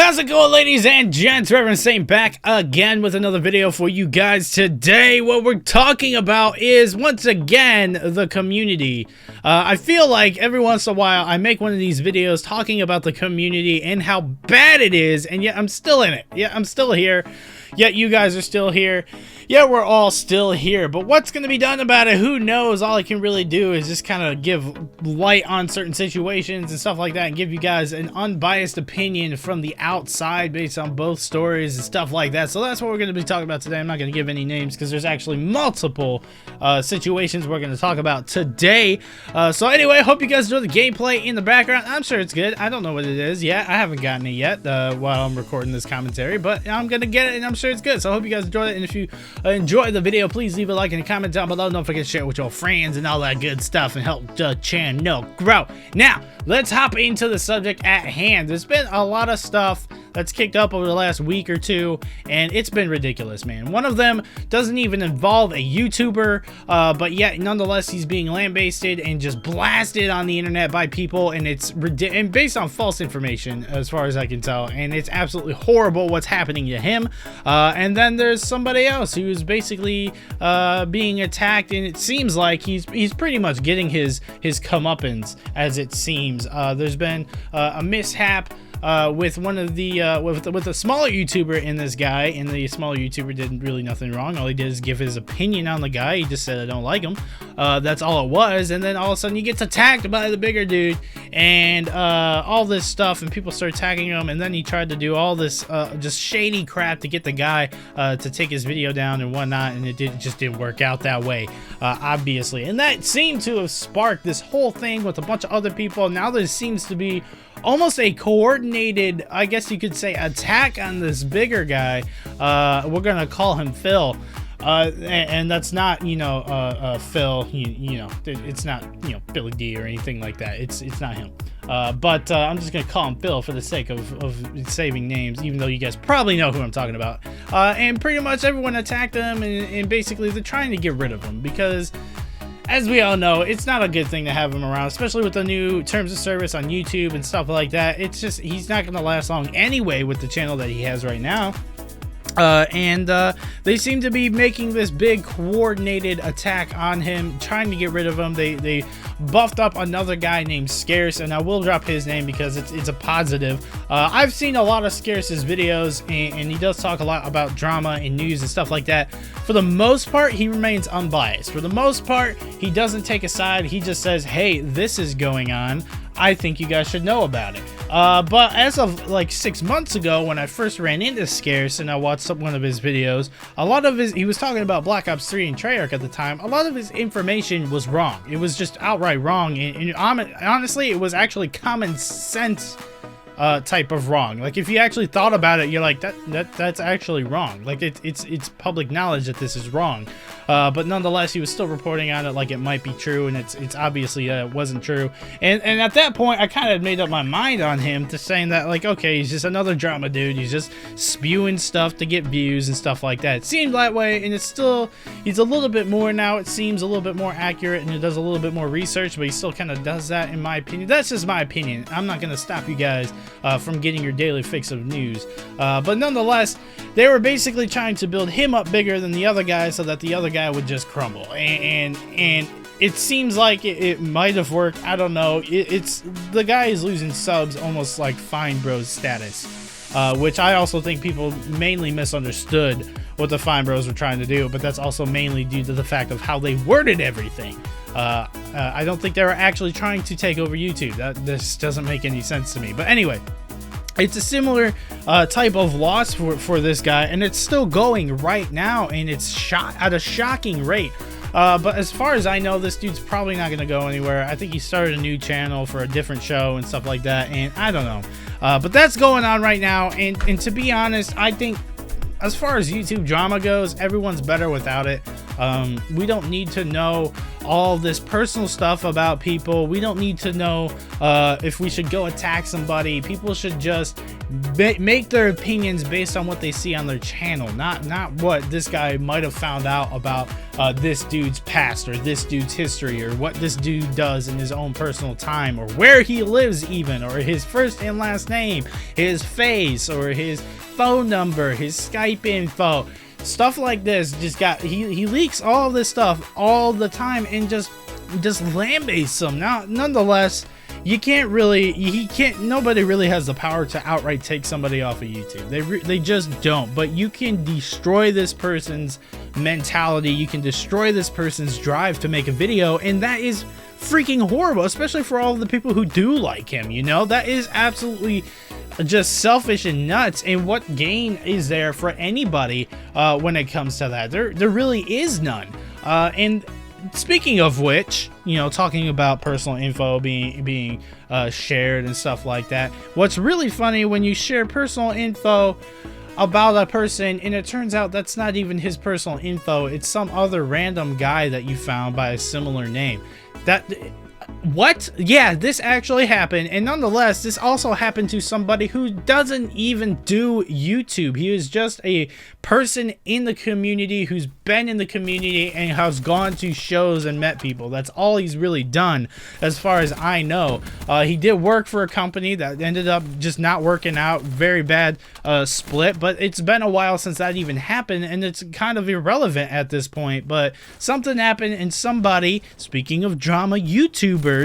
How's it going, ladies and gents? Reverend Saint back again with another video for you guys. Today, what we're talking about is, once again, the community. I feel like every once in a while, I make one of these videos talking about the community and how bad it is, and yet I'm still in it. Yeah, I'm still here. Yet you guys are still here. Yeah, we're all still here. But what's going to be done about it? Who knows? All I can really do is just kind of give light on certain situations and stuff like that and give you guys an unbiased opinion from the outside based on both stories and stuff like that. So that's what we're going to be talking about today. I'm not going to give any names because there's actually multiple situations we're going to talk about today. So anyway, I hope you guys enjoy the gameplay in the background. I'm sure it's good. I don't know what it is yet. I haven't gotten it yet while I'm recording this commentary, but I'm going to get it and I'm sure it's good. So I hope you guys enjoy it. And if you enjoy the video, please leave a like and a comment down below. Don't forget to share it with your friends and all that good stuff and help the channel grow. Now, let's hop into the subject at hand. There's been a lot of stuff that's kicked up over the last week or two, and it's been ridiculous, man. One of them doesn't even involve a YouTuber, but yet nonetheless he's being lambasted and just blasted on the internet by people, and it's and based on false information as far as I can tell, and it's absolutely horrible what's happening to him. And then there's somebody else who's basically being attacked, and it seems like he's pretty much getting his comeuppance, as it seems. There's been a mishap with one of the with a smaller YouTuber in this guy, and the smaller YouTuber did really nothing wrong. All he did is give his opinion on the guy. He just said, I don't like him. That's all it was. And then all of a sudden he gets attacked by the bigger dude and all this stuff, and people start attacking him, and then he tried to do all this just shady crap to get the guy to take his video down and whatnot, and it just didn't work out that way, obviously. And that seemed to have sparked this whole thing with a bunch of other people. Now there seems to be almost a coordinated, I guess you could say, attack on this bigger guy. We're gonna call him Phil, and that's not, you know, Phil. You know, it's not, you know, Billy D or anything like that. It's not him. But I'm just gonna call him Phil for the sake of saving names, even though you guys probably know who I'm talking about. And pretty much everyone attacked him, and basically they're trying to get rid of him because, as we all know, it's not a good thing to have him around, especially with the new terms of service on YouTube and stuff like that. It's just, he's not going to last long anyway with the channel that he has right now. And they seem to be making this big coordinated attack on him, trying to get rid of him. They buffed up another guy named Scarce, and I will drop his name because it's a positive. I've seen a lot of Scarce's videos, and he does talk a lot about drama and news and stuff like that. For the most part, he remains unbiased. For the most part, he doesn't take a side. He just says, hey, this is going on. I think you guys should know about it. But as of like 6 months ago, when I first ran into Scarce and I watched one of his videos, a lot of he was talking about Black Ops 3 and Treyarch at the time. A lot of his information was wrong. It was just outright wrong, and honestly, it was actually common sense type of wrong. Like, if you actually thought about it, you're like, that's actually wrong. Like, it's public knowledge that this is wrong. But nonetheless, he was still reporting on it like it might be true, and it's obviously it wasn't true. And at that point, I kind of made up my mind on him, to saying that, like, okay, he's just another drama dude. He's just spewing stuff to get views and stuff like that. It seemed that way, and it's still, he's a little bit more now. It seems a little bit more accurate, and he does a little bit more research, but he still kind of does that, in my opinion. That's just my opinion. I'm not going to stop you guys from getting your daily fix of news. But nonetheless, they were basically trying to build him up bigger than the other guy so that the other guy would just crumble. And it seems like it might have worked. I don't know. It's the guy is losing subs almost like Fine Bros status, which I also think people mainly misunderstood what the Fine Bros were trying to do, but that's also mainly due to the fact of how they worded everything. I don't think they were actually trying to take over YouTube. This doesn't make any sense to me. But anyway, it's a similar type of loss for this guy, and it's still going right now, and it's at a shocking rate. But as far as I know, this dude's probably not going to go anywhere. I think he started a new channel for a different show and stuff like that, and I don't know. But that's going on right now, and to be honest, I think as far as YouTube drama goes, everyone's better without it. We don't need to know all this personal stuff about people. We don't need to know if we should go attack somebody. People should just make their opinions based on what they see on their channel, not what this guy might have found out about this dude's past or this dude's history or what this dude does in his own personal time or where he lives even, or his first and last name, his face, or his phone number, his Skype info. Stuff like this just got he leaks all this stuff all the time and just lambastes them. Now, nonetheless, you can't really, nobody really has the power to outright take somebody off of YouTube. They just don't. But you can destroy this person's mentality. You can destroy this person's drive to make a video, and that is freaking horrible, especially for all of the people who do like him. You know, that is absolutely just selfish and nuts. And what gain is there for anybody when it comes to that? There really is none. And speaking of which, you know, talking about personal info being shared and stuff like that, what's really funny when you share personal info about a person and it turns out that's not even his personal info, it's some other random guy that you found by a similar name. What? Yeah, this actually happened, and nonetheless, this also happened to somebody who doesn't even do YouTube. He is just a person in the community who's been in the community and has gone to shows and met people. That's all he's really done, as far as I know. He did work for a company that ended up just not working out. Very bad split, but it's been a while since that even happened, and it's kind of irrelevant at this point. But something happened, and somebody, speaking of drama YouTubers,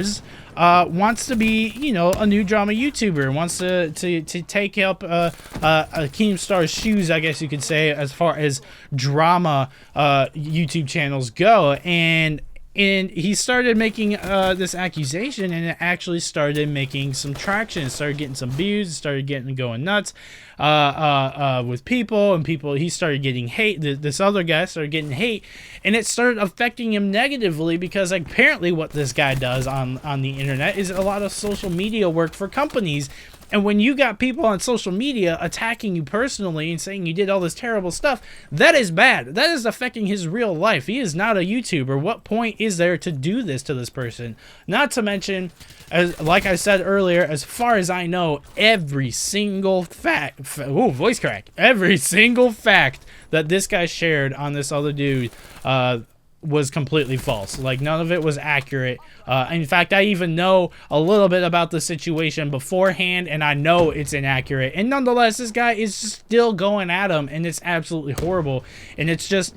wants to be, you know, a new drama YouTuber, wants to take up Keemstar's shoes, I guess you could say, as far as drama YouTube channels go. And he started making this accusation, and it actually started making some traction. It started getting some views. It started going nuts with people, and he started getting hate. This other guy started getting hate, and it started affecting him negatively because apparently what this guy does on the internet is a lot of social media work for companies. And when you got people on social media attacking you personally and saying you did all this terrible stuff, that is bad. That is affecting his real life. He is not a YouTuber. What point is there to do this to this person? Not to mention, like I said earlier, as far as I know, every single voice crack. Every single fact that this guy shared on this other dude was completely false. Like, none of it was accurate. In fact, I even know a little bit about the situation beforehand, and I know it's inaccurate. And nonetheless, this guy is still going at him, and it's absolutely horrible. And it's just,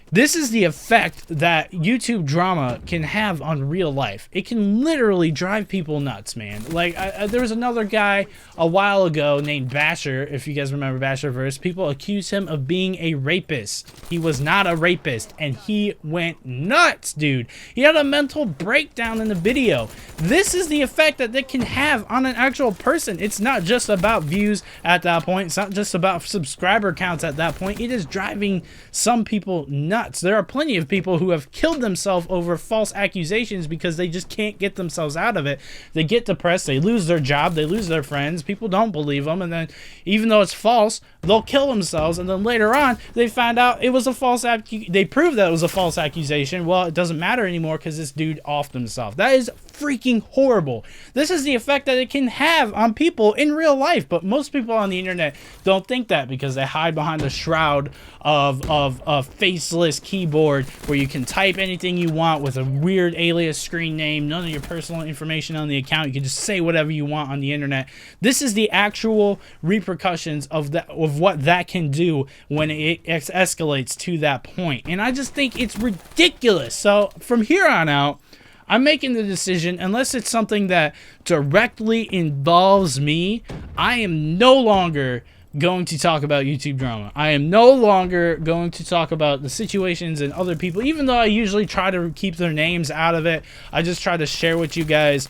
this is the effect that YouTube drama can have on real life. It can literally drive people nuts, man. Like, there was another guy a while ago named Basher, if you guys remember Basherverse. People accused him of being a rapist. He was not a rapist, and he went nuts, dude. He had a mental breakdown in the video. This is the effect that they can have on an actual person. It's not just about views at that point. It's not just about subscriber counts at that point. It is driving some people nuts. There are plenty of people who have killed themselves over false accusations because they just can't get themselves out of it. They get depressed, they lose their job, they lose their friends, people don't believe them, and then even though it's false, they'll kill themselves, and then later on they find out it was a false they proved that it was a false accusation. Well, it doesn't matter anymore because this dude offed himself. That is freaking horrible. This is the effect that it can have on people in real life, but most people on the internet don't think that because they hide behind the shroud of a faceless keyboard where you can type anything you want with a weird alias screen name, none of your personal information on the account. You can just say whatever you want on the internet. This is the actual repercussions of what that can do when it escalates to that point. And I just think it's ridiculous. So from here on out, I'm making the decision, unless it's something that directly involves me, I am no longer going to talk about YouTube drama. I am no longer going to talk about the situations and other people, even though I usually try to keep their names out of it. I just try to share with you guys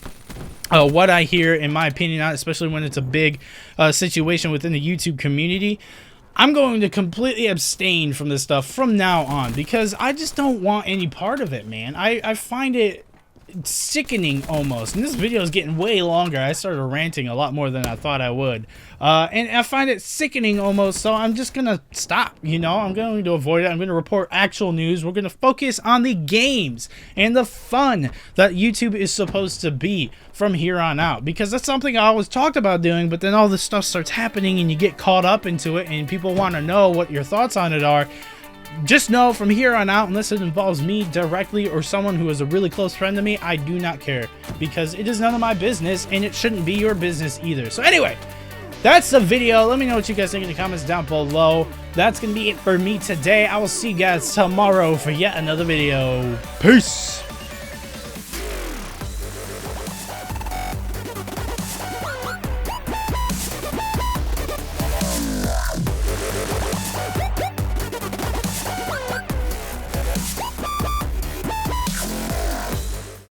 what I hear, in my opinion, especially when it's a big situation within the YouTube community. I'm going to completely abstain from this stuff from now on because I just don't want any part of it, man. I find it sickening almost. And this video is getting way longer. I started ranting a lot more than I thought I would. And I find it sickening almost, so I'm just gonna stop, you know? I'm going to avoid it. I'm gonna report actual news. We're gonna focus on the games and the fun that YouTube is supposed to be from here on out, because that's something I always talked about doing, but then all this stuff starts happening and you get caught up into it and people want to know what your thoughts on it are. Just know from here on out, unless it involves me directly or someone who is a really close friend to me, I do not care, because it is none of my business and it shouldn't be your business either. So anyway, that's the video. Let me know what you guys think in the comments down below. That's going to be it for me today. I will see you guys tomorrow for yet another video. Peace!